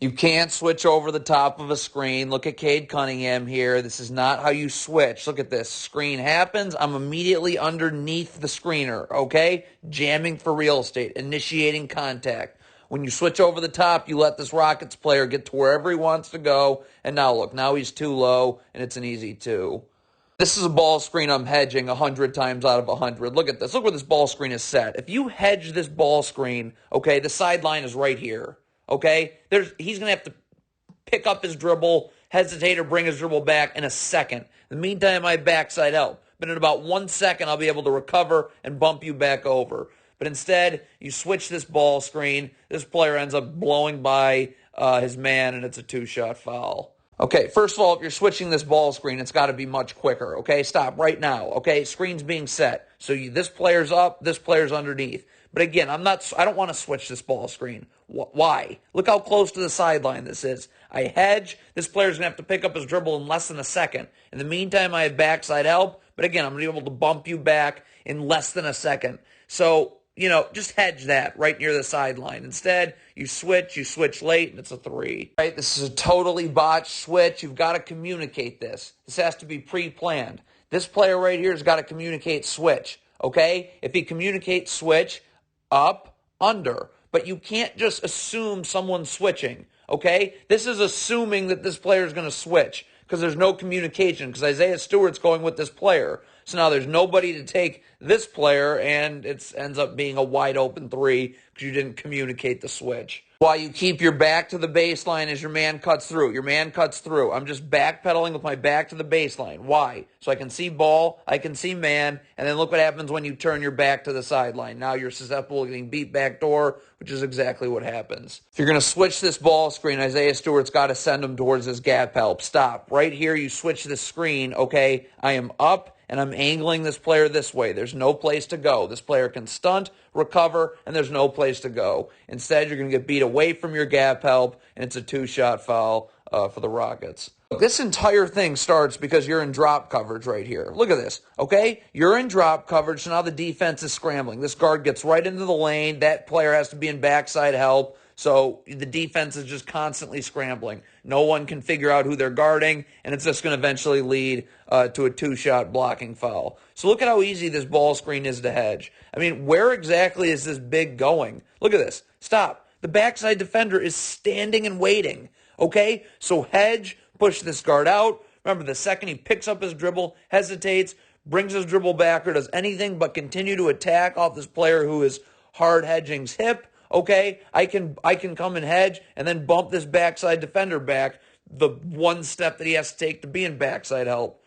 You can't switch over the top of a screen. Look at Cade Cunningham here. This is not how you switch. Look at this. Screen happens. I'm immediately underneath the screener, okay? Jamming for real estate, initiating contact. When you switch over the top, you let this Rockets player get to wherever he wants to go. And now look, now he's too low, and it's an easy 2. This is a ball screen I'm hedging 100 times out of 100. Look at this. Look where this ball screen is set. If you hedge this ball screen, okay, the sideline is right here. Okay? He's going to have to pick up his dribble, hesitate, or bring his dribble back in a second. In the meantime, I backside help. But in about 1 second, I'll be able to recover and bump you back over. But instead, you switch this ball screen. This player ends up blowing by his man, and it's a 2-shot foul. Okay, first of all, if you're switching this ball screen, it's got to be much quicker. Okay, stop right now. Okay, screen's being set. So this player's up, this player's underneath. But again, I don't want to switch this ball screen. Why? Look how close to the sideline this is. I hedge. This player's going to have to pick up his dribble in less than a second. In the meantime, I have backside help. But again, I'm going to be able to bump you back in less than a second. So, just hedge that right near the sideline. Instead, you switch late, and it's a 3. Right? This is a totally botched switch. You've got to communicate this. This has to be pre-planned. This player right here has got to communicate switch. Okay? If he communicates switch, up, under. But you can't just assume someone's switching, okay? This is assuming that this player is going to switch because there's no communication because Isaiah Stewart's going with this player. So now there's nobody to take this player, and it ends up being a wide open 3 because you didn't communicate the switch. Why you keep your back to the baseline as your man cuts through. Your man cuts through. I'm just backpedaling with my back to the baseline. Why? So I can see ball, I can see man, and then look what happens when you turn your back to the sideline. Now you're susceptible to getting beat backdoor, which is exactly what happens. If you're going to switch this ball screen, Isaiah Stewart's got to send him towards his gap help. Stop. Right here, you switch the screen, okay? I am up, and I'm angling this player this way. There's no place to go. This player can stunt, recover, and there's no place to go. Instead, you're going to get beat away from your gap help, and it's a 2-shot foul for the Rockets. This entire thing starts because you're in drop coverage right here. Look at this, okay? You're in drop coverage, so now the defense is scrambling. This guard gets right into the lane. That player has to be in backside help. So the defense is just constantly scrambling. No one can figure out who they're guarding, and it's just going to eventually lead to a 2-shot blocking foul. So look at how easy this ball screen is to hedge. I mean, where exactly is this big going? Look at this. Stop. The backside defender is standing and waiting, okay? So hedge, push this guard out. Remember, the second he picks up his dribble, hesitates, brings his dribble back, or does anything but continue to attack off this player who is hard hedging's hip, okay, I can come and hedge and then bump this backside defender back the one step that he has to take to be in backside help.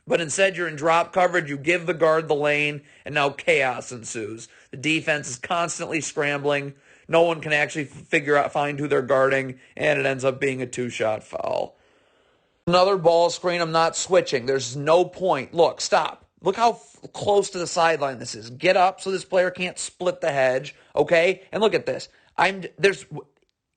But instead, you're in drop coverage, you give the guard the lane, and now chaos ensues. The defense is constantly scrambling. No one can actually find who they're guarding, and it ends up being a 2-shot foul. Another ball screen, I'm not switching. There's no point. Look, stop. Look how close to the sideline this is. Get up so this player can't split the hedge, okay? And look at this.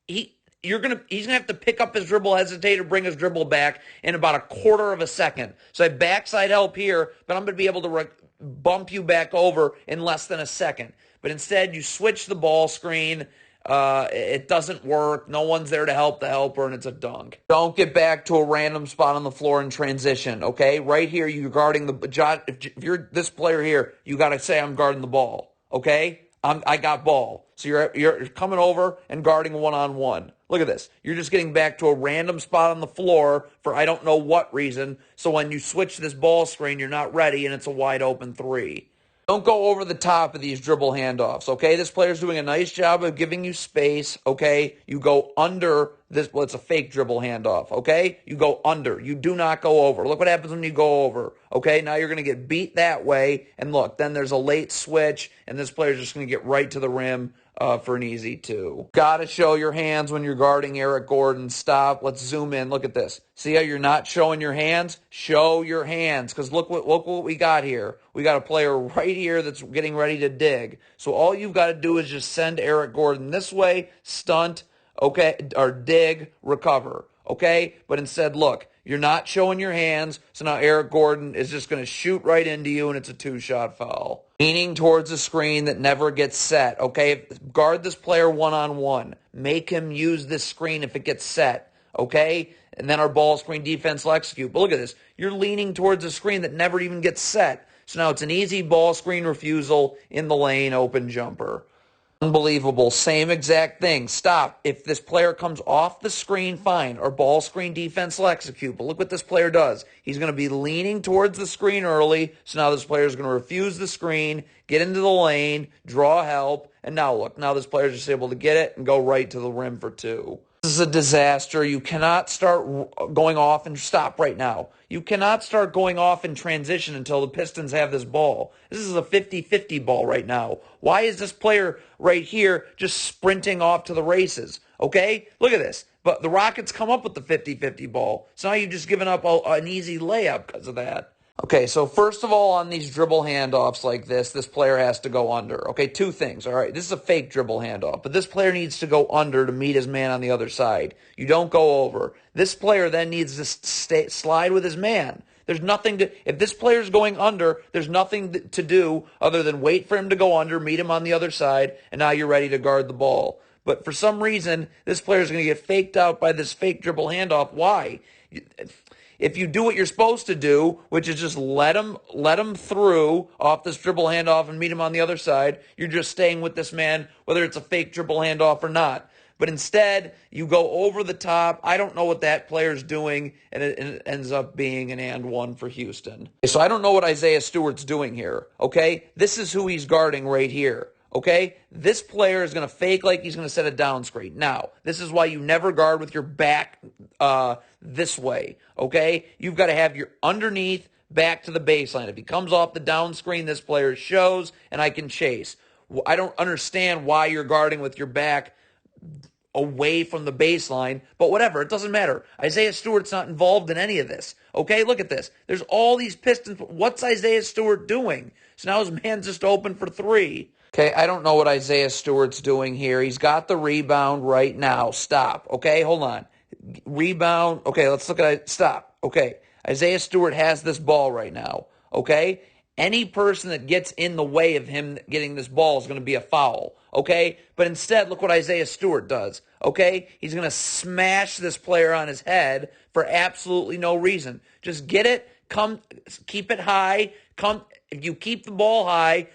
He's gonna have to pick up his dribble, hesitate, or bring his dribble back in about a quarter of a second. So I have backside help here, but I'm gonna be able to bump you back over in less than a second. But instead, you switch the ball screen. It doesn't work. No one's there to help the helper, and it's a dunk. Don't get back to a random spot on the floor in transition, okay? Right here, you're guarding if you're this player here, you got to say, I'm guarding the ball, okay? I got ball. So you're coming over and guarding one-on-one. Look at this. You're just getting back to a random spot on the floor for I don't know what reason. So when you switch this ball screen, you're not ready, and it's a wide open 3. Don't go over the top of these dribble handoffs, okay? This player's doing a nice job of giving you space, okay? You go under this. Well, it's a fake dribble handoff, okay? You go under. You do not go over. Look what happens when you go over, okay? Now you're going to get beat that way. And look, then there's a late switch, and this player's just going to get right to the rim for an easy 2. Got to show your hands when you're guarding Eric Gordon. Stop. Let's zoom in. Look at this. See how you're not showing your hands? Show your hands, because look what we got here. We got a player right here that's getting ready to dig. So all you've got to do is just send Eric Gordon this way, stunt, okay, or dig, recover. okay? But instead, look, you're not showing your hands, so now Eric Gordon is just going to shoot right into you, and it's a two-shot foul. Leaning towards a screen that never gets set, okay? Guard this player one-on-one. Make him use this screen if it gets set, okay? And then our ball screen defense will execute. But look at this. You're leaning towards a screen that never even gets set. So now it's an easy ball screen refusal in the lane, open jumper. Unbelievable. Same exact thing. Stop. If this player comes off the screen, fine. Our ball screen defense will execute. But look what this player does. He's going to be leaning towards the screen early. So now this player is going to refuse the screen, get into the lane, draw help. And now look. Now this player is just able to get it and go right to the rim for two. This is a disaster. You cannot start going off and stop right now. You cannot start going off in transition until the Pistons have this ball. This is a 50-50 ball right now. Why is this player right here just sprinting off to the races? Okay? Look at this. But the Rockets come up with the 50-50 ball. So now you've just given up an easy layup because of that. Okay, so first of all, on these dribble handoffs like this player has to go under. Okay, two things, all right? This is a fake dribble handoff, but this player needs to go under to meet his man on the other side. You don't go over. This player then needs to slide with his man. There's nothing to, if this player's going under, there's nothing to do other than wait for him to go under, meet him on the other side, and now you're ready to guard the ball. But for some reason, this player's going to get faked out by this fake dribble handoff. Why? If you do what you're supposed to do, which is just let him through off this dribble handoff and meet him on the other side, you're just staying with this man, whether it's a fake dribble handoff or not. But instead, you go over the top. I don't know what that player's doing, and it ends up being an and one for Houston. So I don't know what Isaiah Stewart's doing here, okay? This is who he's guarding right here. Okay, this player is going to fake like he's going to set a down screen. Now, this is why you never guard with your back this way. Okay, you've got to have your underneath back to the baseline. If he comes off the down screen, this player shows, and I can chase. I don't understand why you're guarding with your back away from the baseline, but whatever, it doesn't matter. Isaiah Stewart's not involved in any of this. Okay, look at this. There's all these Pistons. What's Isaiah Stewart doing? So now his man's just open for three. Okay, I don't know what Isaiah Stewart's doing here. He's got the rebound right now. Stop. Okay, hold on. Rebound. Okay, let's look at it. Stop. Okay, Isaiah Stewart has this ball right now. Okay, any person that gets in the way of him getting this ball is going to be a foul. Okay, but instead, look what Isaiah Stewart does. Okay, he's going to smash this player on his head for absolutely no reason. Just get it, come, keep it high. If you keep the ball high,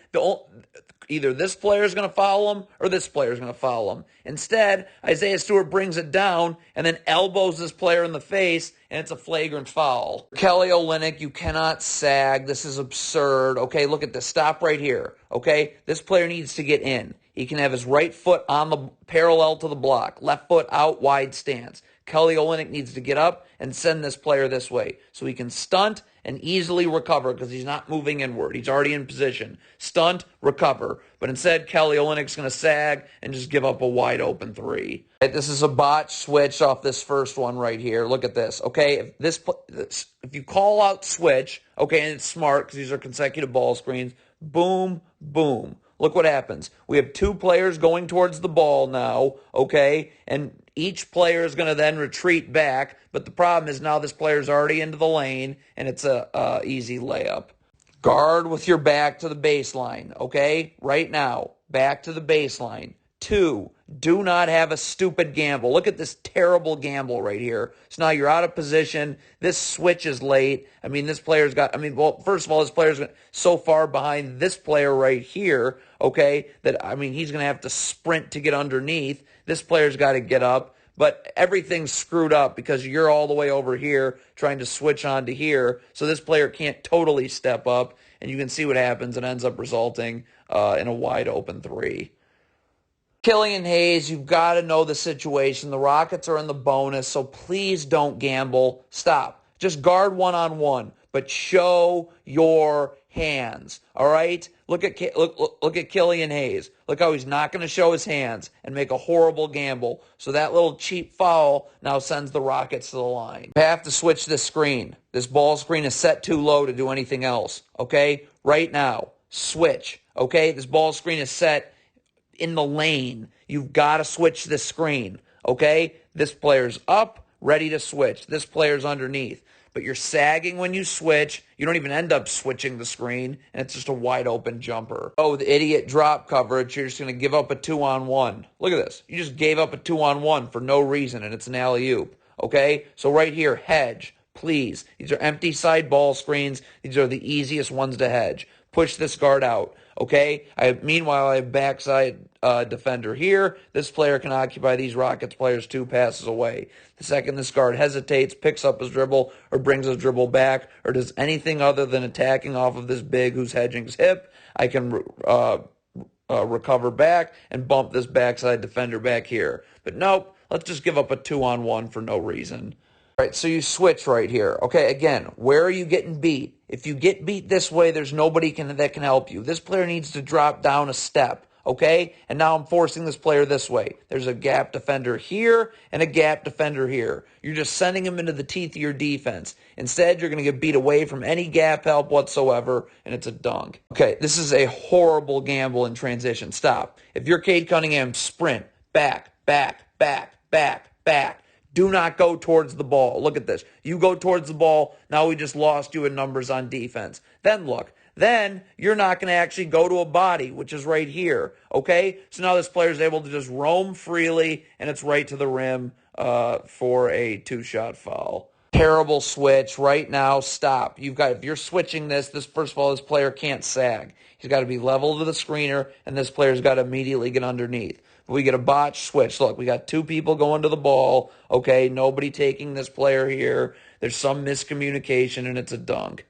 either this player is going to foul him or this player is going to foul him. Instead, Isaiah Stewart brings it down and then elbows this player in the face, and it's a flagrant foul. Kelly Olynyk, you cannot sag. This is absurd. Okay, look at this. Stop right here. Okay, this player needs to get in. He can have his right foot on the parallel to the block, left foot out, wide stance. Kelly Olynyk needs to get up and send this player this way so he can stunt and easily recover because he's not moving inward. He's already in position. Stunt, recover. But instead, Kelly Olynyk's going to sag and just give up a wide open three. Okay, this is a botch switch off this first one right here. Look at this. Okay, if you call out switch, okay, and it's smart because these are consecutive ball screens, boom, boom. Look what happens. We have two players going towards the ball now, okay, and each player is going to then retreat back, but the problem is now this player's already into the lane, and it's a easy layup. Guard with your back to the baseline, okay? Right now, back to the baseline. 2, do not have a stupid gamble. Look at this terrible gamble right here. So now you're out of position. This switch is late. I mean, this player's got, first of all, this player's so far behind this player right here, okay, that, he's going to have to sprint to get underneath. This player's got to get up. But everything's screwed up because you're all the way over here trying to switch on to here. So this player can't totally step up. And you can see what happens. It ends up resulting in a wide open three. Killian Hayes, you've got to know the situation. The Rockets are in the bonus, so please don't gamble. Stop. Just guard one-on-one, but show your hands, all right? Look at Killian Hayes. Look how he's not going to show his hands and make a horrible gamble. So that little cheap foul now sends the Rockets to the line. You have to switch this screen. This ball screen is set too low to do anything else, okay? Right now, switch, okay? This ball screen is set in the lane. You've got to switch this screen, okay? This player's up, ready to switch. This player's underneath. But you're sagging when you switch. You don't even end up switching the screen, and it's just a wide open jumper. Oh, the idiot drop coverage. You're just going to give up a 2-on-1. Look at this. You just gave up a 2-on-1 for no reason, and it's an alley-oop. Okay? So right here, hedge, please. These are empty side ball screens. These are the easiest ones to hedge. Push this guard out. Okay? Meanwhile, I have backside defender here. This player can occupy these Rockets players 2 passes away. The second this guard hesitates, picks up his dribble, or brings his dribble back, or does anything other than attacking off of this big who's hedging his hip, I can recover back and bump this backside defender back here. But nope, let's just give up a 2-on-1 for no reason. All right, so you switch right here. Okay, again, where are you getting beat? If you get beat this way, there's nobody that can help you. This player needs to drop down a step, okay? And now I'm forcing this player this way. There's a gap defender here and a gap defender here. You're just sending him into the teeth of your defense. Instead, you're going to get beat away from any gap help whatsoever, and it's a dunk. Okay, this is a horrible gamble in transition. Stop. If you're Cade Cunningham, sprint, back, back, back, back, back. Do not go towards the ball. Look at this. You go towards the ball. Now we just lost you in numbers on defense. Then look. Then you're not going to actually go to a body, which is right here. Okay? So now this player is able to just roam freely, and it's right to the rim for a 2-shot foul. Terrible switch right now. Stop. If you're switching this, first of all, this player can't sag. He's got to be level to the screener, and this player's got to immediately get underneath. We get a botch switch. Look, we got 2 people going to the ball. Okay, nobody taking this player here. There's some miscommunication, and it's a dunk.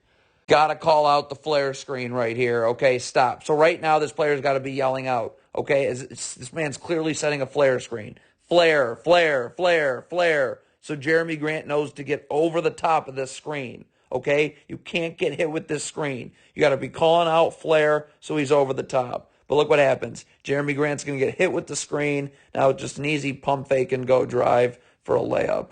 Got to call out the flare screen right here. Okay, stop. So right now, this player's got to be yelling out. Okay, this man's clearly setting a flare screen. Flare, flare, flare, flare. So Jeremy Grant knows to get over the top of this screen. Okay, you can't get hit with this screen. You got to be calling out flare so he's over the top. But look what happens. Jeremy Grant's going to get hit with the screen. Now it's just an easy pump fake and go drive for a layup.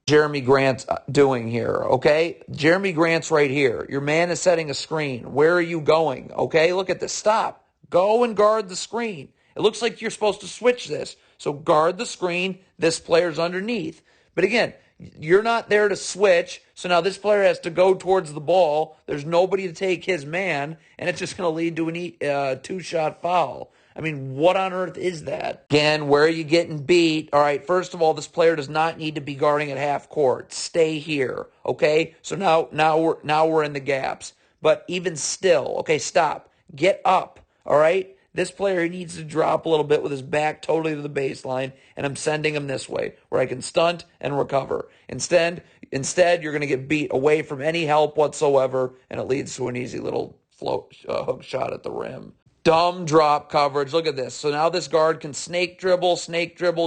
Jeremy Grant's doing here, okay? Jeremy Grant's right here. Your man is setting a screen. Where are you going, okay? Look at this. Stop. Go and guard the screen. It looks like you're supposed to switch this. So guard the screen. This player's underneath. But again, you're not there to switch, so now this player has to go towards the ball. There's nobody to take his man, and it's just going to lead to a 2-shot foul. I mean, what on earth is that? Again, where are you getting beat? All right, first of all, this player does not need to be guarding at half court. Stay here, okay? So now we're in the gaps. But even still, okay, stop. Get up, all right? This player needs to drop a little bit with his back totally to the baseline, and I'm sending him this way where I can stunt and recover. Instead, you're going to get beat away from any help whatsoever, and it leads to an easy little float hook shot at the rim. Dumb drop coverage. Look at this. So now this guard can snake dribble,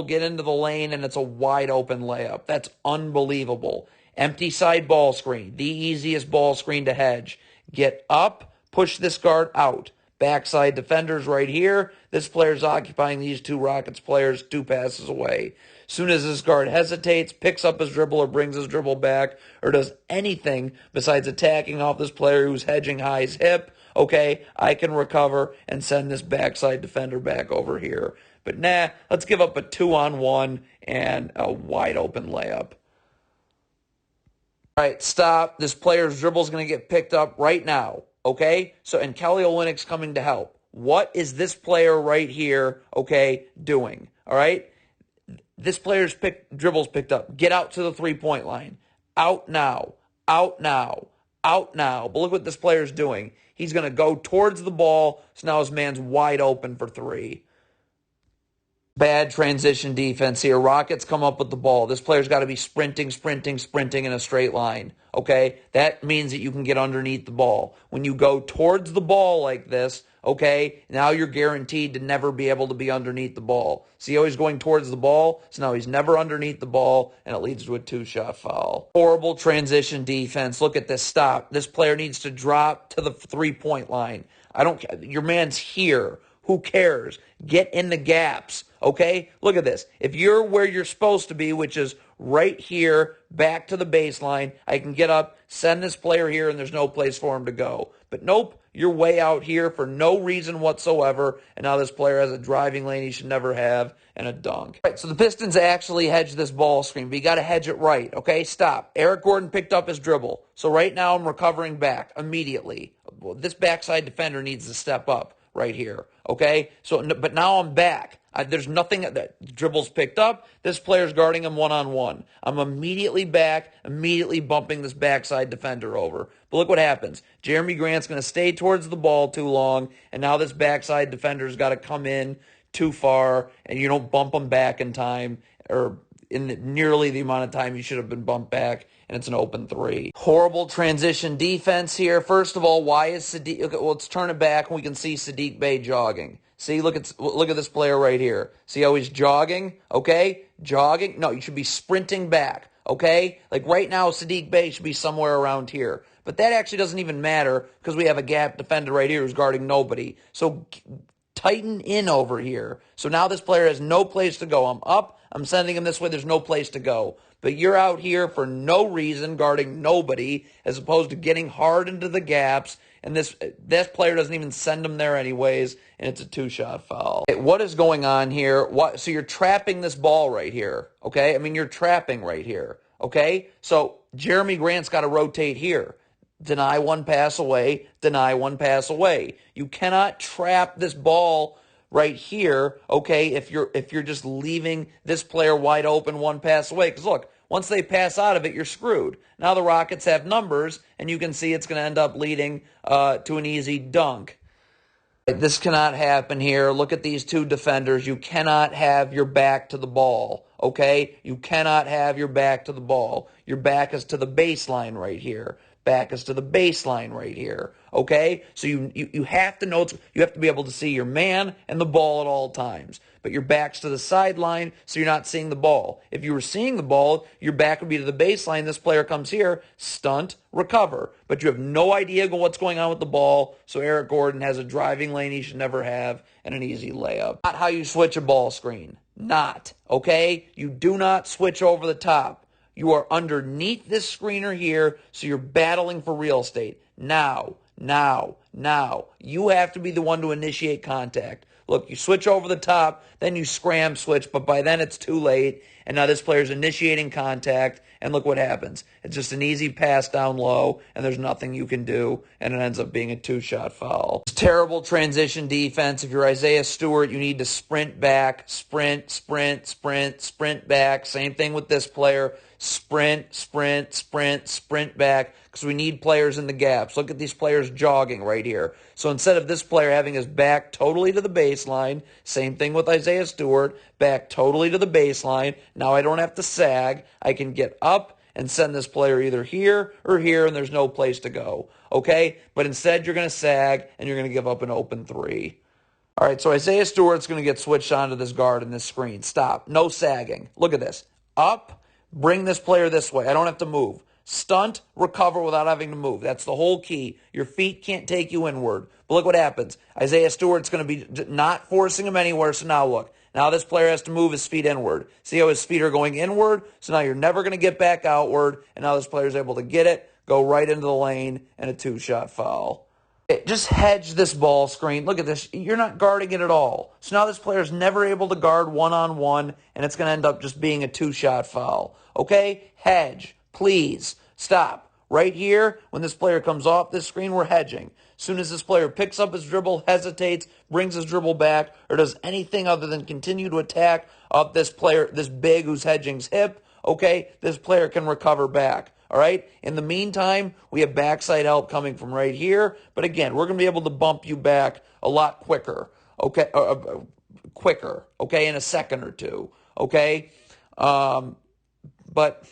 get into the lane, and it's a wide open layup. That's unbelievable. Empty side ball screen. The easiest ball screen to hedge. Get up, push this guard out. Backside defenders right here. This player's occupying these 2 Rockets players 2 passes away. Soon as this guard hesitates, picks up his dribble or brings his dribble back, or does anything besides attacking off this player who's hedging high his hip, okay, I can recover and send this backside defender back over here. But let's give up a 2-on-1 and a wide open layup. All right, stop. This player's dribble is going to get picked up right now. Okay, and Kelly Olynyk's coming to help. What is this player right here, okay, doing? All right, this player's dribble's picked up. Get out to the 3-point line. Out now, out now, out now. But look what this player's doing. He's going to go towards the ball, so now his man's wide open for 3. Bad transition defense here. Rockets come up with the ball. This player's got to be sprinting in a straight line. Okay? That means that you can get underneath the ball. When you go towards the ball like this, okay, now you're guaranteed to never be able to be underneath the ball. See how he's going towards the ball? So now he's never underneath the ball, and it leads to a 2-shot foul. Horrible transition defense. Look at this. Stop. This player needs to drop to the 3-point line. Your man's here. Who cares? Get in the gaps, okay? Look at this. If you're where you're supposed to be, which is right here, back to the baseline, I can get up, send this player here, and there's no place for him to go. But nope, you're way out here for no reason whatsoever, and now this player has a driving lane he should never have and a dunk. All right, so the Pistons actually hedged this ball screen, but you got to hedge it right, okay? Stop. Eric Gordon picked up his dribble. So right now I'm recovering back immediately. Well, this backside defender needs to step up right here, okay? So, but now I'm back. There's nothing that dribble's picked up. This player's guarding him one-on-one. I'm immediately back, immediately bumping this backside defender over. But look what happens. Jeremy Grant's going to stay towards the ball too long, and now this backside defender's got to come in too far, and you don't bump him back in time, or in nearly the amount of time you should have been bumped back, and it's an open three. Horrible transition defense here. First of all, why is Sadiq? Okay, well, let's turn it back, and we can see Sadiq Bey jogging. See, look at this player right here. See how he's jogging? Okay, jogging. No, you should be sprinting back. Okay, like right now, Sadiq Bey should be somewhere around here. But that actually doesn't even matter because we have a gap defender right here who's guarding nobody. So tighten in over here. So now this player has no place to go. I'm up. I'm sending him this way. There's no place to go. But you're out here for no reason guarding nobody as opposed to getting hard into the gaps. And this player doesn't even send him there anyways, and it's a two-shot foul. Okay, what is going on here? So you're trapping this ball right here, okay? I mean, you're trapping right here, okay? So Jeremy Grant's got to rotate here. Deny one pass away, deny one pass away. You cannot trap this ball right here, okay, if you're just leaving this player wide open one pass away. Because look, once they pass out of it, you're screwed. Now the Rockets have numbers, and you can see it's going to end up leading to an easy dunk. This cannot happen here. Look at these two defenders. You cannot have your back to the ball, okay? You cannot have your back to the ball. Your back is to the baseline right here. Back is to the baseline right here, okay? So you have to know, you have to be able to see your man and the ball at all times. But your back's to the sideline, so you're not seeing the ball. If you were seeing the ball, your back would be to the baseline. This player comes here, stunt, recover. But you have no idea what's going on with the ball, so Eric Gordon has a driving lane he should never have and an easy layup. Not how you switch a ball screen. Not, okay? You do not switch over the top. You are underneath this screener here, so you're battling for real estate. Now. You have to be the one to initiate contact. Look, you switch over the top, then you scram switch, but by then it's too late, and now this player's initiating contact, and look what happens. It's just an easy pass down low, and there's nothing you can do, and it ends up being a two-shot foul. It's terrible transition defense. If you're Isaiah Stewart, you need to sprint back, sprint back. Same thing with this player. Sprint back, because we need players in the gaps. Look at these players jogging right here. So instead of this player having his back totally to the baseline, same thing with Isaiah Stewart, back totally to the baseline. Now I don't have to sag. I can get up and send this player either here or here, and there's no place to go. Okay? But instead you're going to sag, and you're going to give up an open three. All right, so Isaiah Stewart's going to get switched onto this guard in this screen. Stop. No sagging. Look at this. Up. Bring this player this way. I don't have to move. Stunt, recover without having to move. That's the whole key. Your feet can't take you inward. But look what happens. Isaiah Stewart's going to be not forcing him anywhere, so now look. Now this player has to move his feet inward. See how his feet are going inward? So now you're never going to get back outward, and now this player's able to get it, go right into the lane, and a two-shot foul. Just hedge this ball screen. Look at this. You're not guarding it at all. So now this player's never able to guard one-on-one, and it's going to end up just being a two-shot foul. Okay? Hedge. Please. Stop. Right here, when this player comes off this screen, we're hedging. As soon as this player picks up his dribble, hesitates, brings his dribble back, or does anything other than continue to attack up this player, this big who's hedging's hip, okay, this player can recover back. All right? In the meantime, we have backside help coming from right here. But again, we're going to be able to bump you back a lot quicker. Okay? Quicker. Okay? In a second or two. Okay? But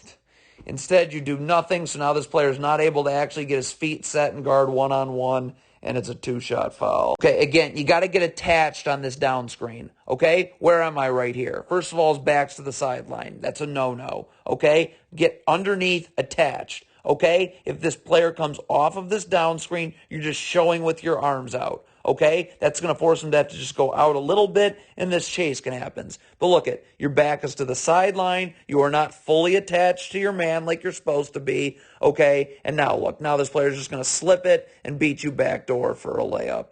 instead, you do nothing. So now this player is not able to actually get his feet set and guard one-on-one. And it's a two-shot foul. Okay, again, you got to get attached on this down screen. Okay? Where am I right here? First of all, his back's to the sideline. That's a no-no. Okay? Get underneath, attached. Okay? If this player comes off of this down screen, you're just showing with your arms out. okay? That's going to force him to have to just go out a little bit, and this chase can happen. But look at, your back is to the sideline. You are not fully attached to your man like you're supposed to be, okay? And now look, now this player is just going to slip it and beat you backdoor for a layup.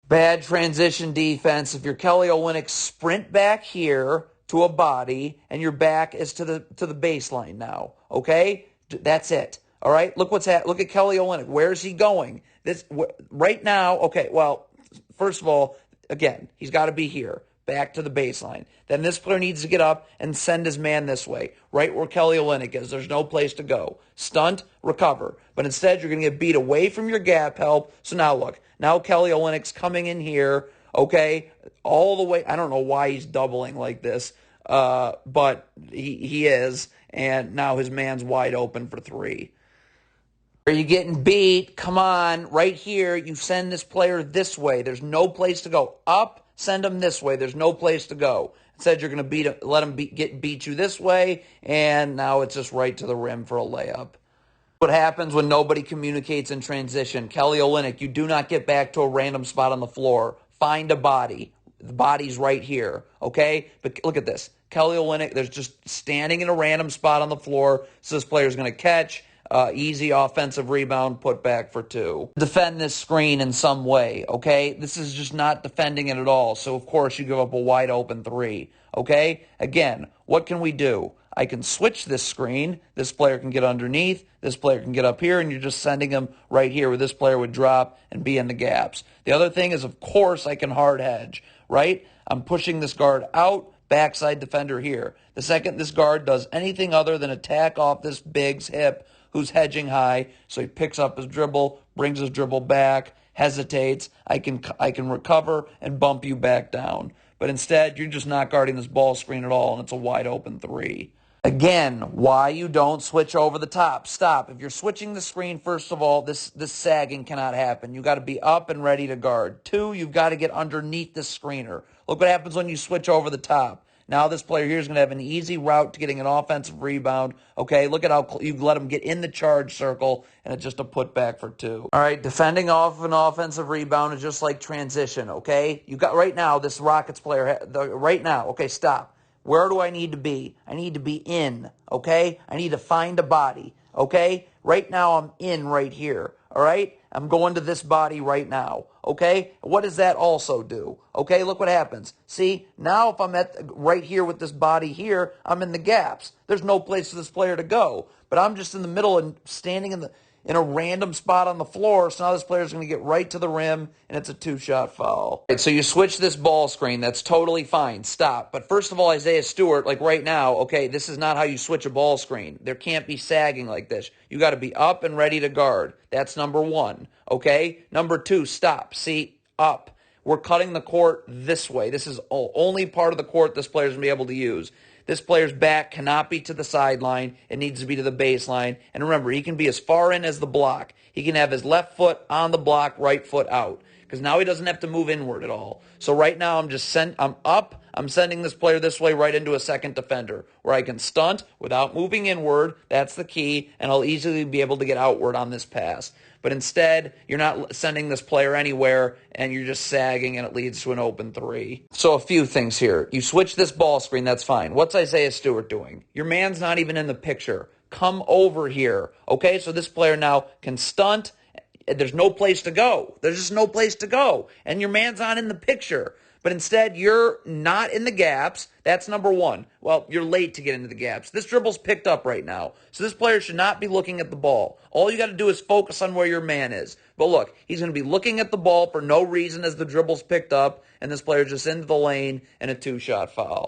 Bad transition defense. If you're Kelly Olynyk, sprint back here to a body, and your back is to the baseline now, okay? That's it. All right, look what's look at Kelly Olynyk. Where is he going? This right now. Okay, well, first of all, again, he's got to be here, back to the baseline. Then this player needs to get up and send his man this way, right where Kelly Olynyk is. There's no place to go. Stunt, recover. But instead, you're going to get beat away from your gap help. So now look, now Kelly Olynyk's coming in here, okay, all the way. I don't know why he's doubling like this, but he is, and now his man's wide open for three. Are you getting beat? Come on, right here, you send this player this way. There's no place to go. Up, send him this way. There's no place to go. Instead, you're going to let him beat you this way, and now it's just right to the rim for a layup. What happens when nobody communicates in transition? Kelly Olynyk, you do not get back to a random spot on the floor. Find a body. The body's right here, okay? But look at this. Kelly Olynyk, there's just standing in a random spot on the floor, so this player's going to catch. Easy offensive rebound, put back for two. Defend this screen in some way, okay? This is just not defending it at all. So, of course, you give up a wide open three, okay? Again, what can we do? I can switch this screen. This player can get underneath. This player can get up here, and you're just sending him right here where this player would drop and be in the gaps. The other thing is, of course, I can hard hedge, right? I'm pushing this guard out, backside defender here. The second this guard does anything other than attack off this big's hip, who's hedging high, so he picks up his dribble, brings his dribble back, hesitates, I can recover and bump you back down. But instead, you're just not guarding this ball screen at all, and it's a wide open three. Again, why you don't switch over the top. Stop. If you're switching the screen, first of all, this sagging cannot happen. You got to be up and ready to guard. Two, you've got to get underneath the screener. Look what happens when you switch over the top. Now this player here is going to have an easy route to getting an offensive rebound. Okay, look at how you let him get in the charge circle, and it's just a putback for two. All right, defending off an offensive rebound is just like transition, okay? You got right now this Rockets player, right now, okay, stop. Where do I need to be? I need to be in, okay? I need to find a body, okay? Right now I'm in right here, all right? I'm going to this body right now, okay? What does that also do? Okay, look what happens. See, now if I'm right here with this body here, I'm in the gaps. There's no place for this player to go. But I'm just in the middle and standing in a random spot on the floor, so now this player's going to get right to the rim, and it's a two-shot foul. Right, so you switch this ball screen. That's totally fine. Stop. But first of all, Isaiah Stewart, like right now, okay, this is not how you switch a ball screen. There can't be sagging like this. You got to be up and ready to guard. That's number one, okay? Number two, stop. See, up. We're cutting the court this way. This is only part of the court this player's going to be able to use. This player's back cannot be to the sideline. It needs to be to the baseline. And remember, he can be as far in as the block. He can have his left foot on the block, right foot out. Because now he doesn't have to move inward at all. So right now I'm up. I'm sending this player this way right into a second defender where I can stunt without moving inward. That's the key. And I'll easily be able to get outward on this pass. But instead, you're not sending this player anywhere, and you're just sagging, and it leads to an open three. So a few things here. You switch this ball screen, that's fine. What's Isaiah Stewart doing? Your man's not even in the picture. Come over here, okay? So this player now can stunt. There's no place to go. There's just no place to go, and your man's not in the picture. But instead, you're not in the gaps. That's number one. Well, you're late to get into the gaps. This dribble's picked up right now. So this player should not be looking at the ball. All you got to do is focus on where your man is. But look, he's going to be looking at the ball for no reason as the dribble's picked up, and this player's just into the lane and a two-shot foul.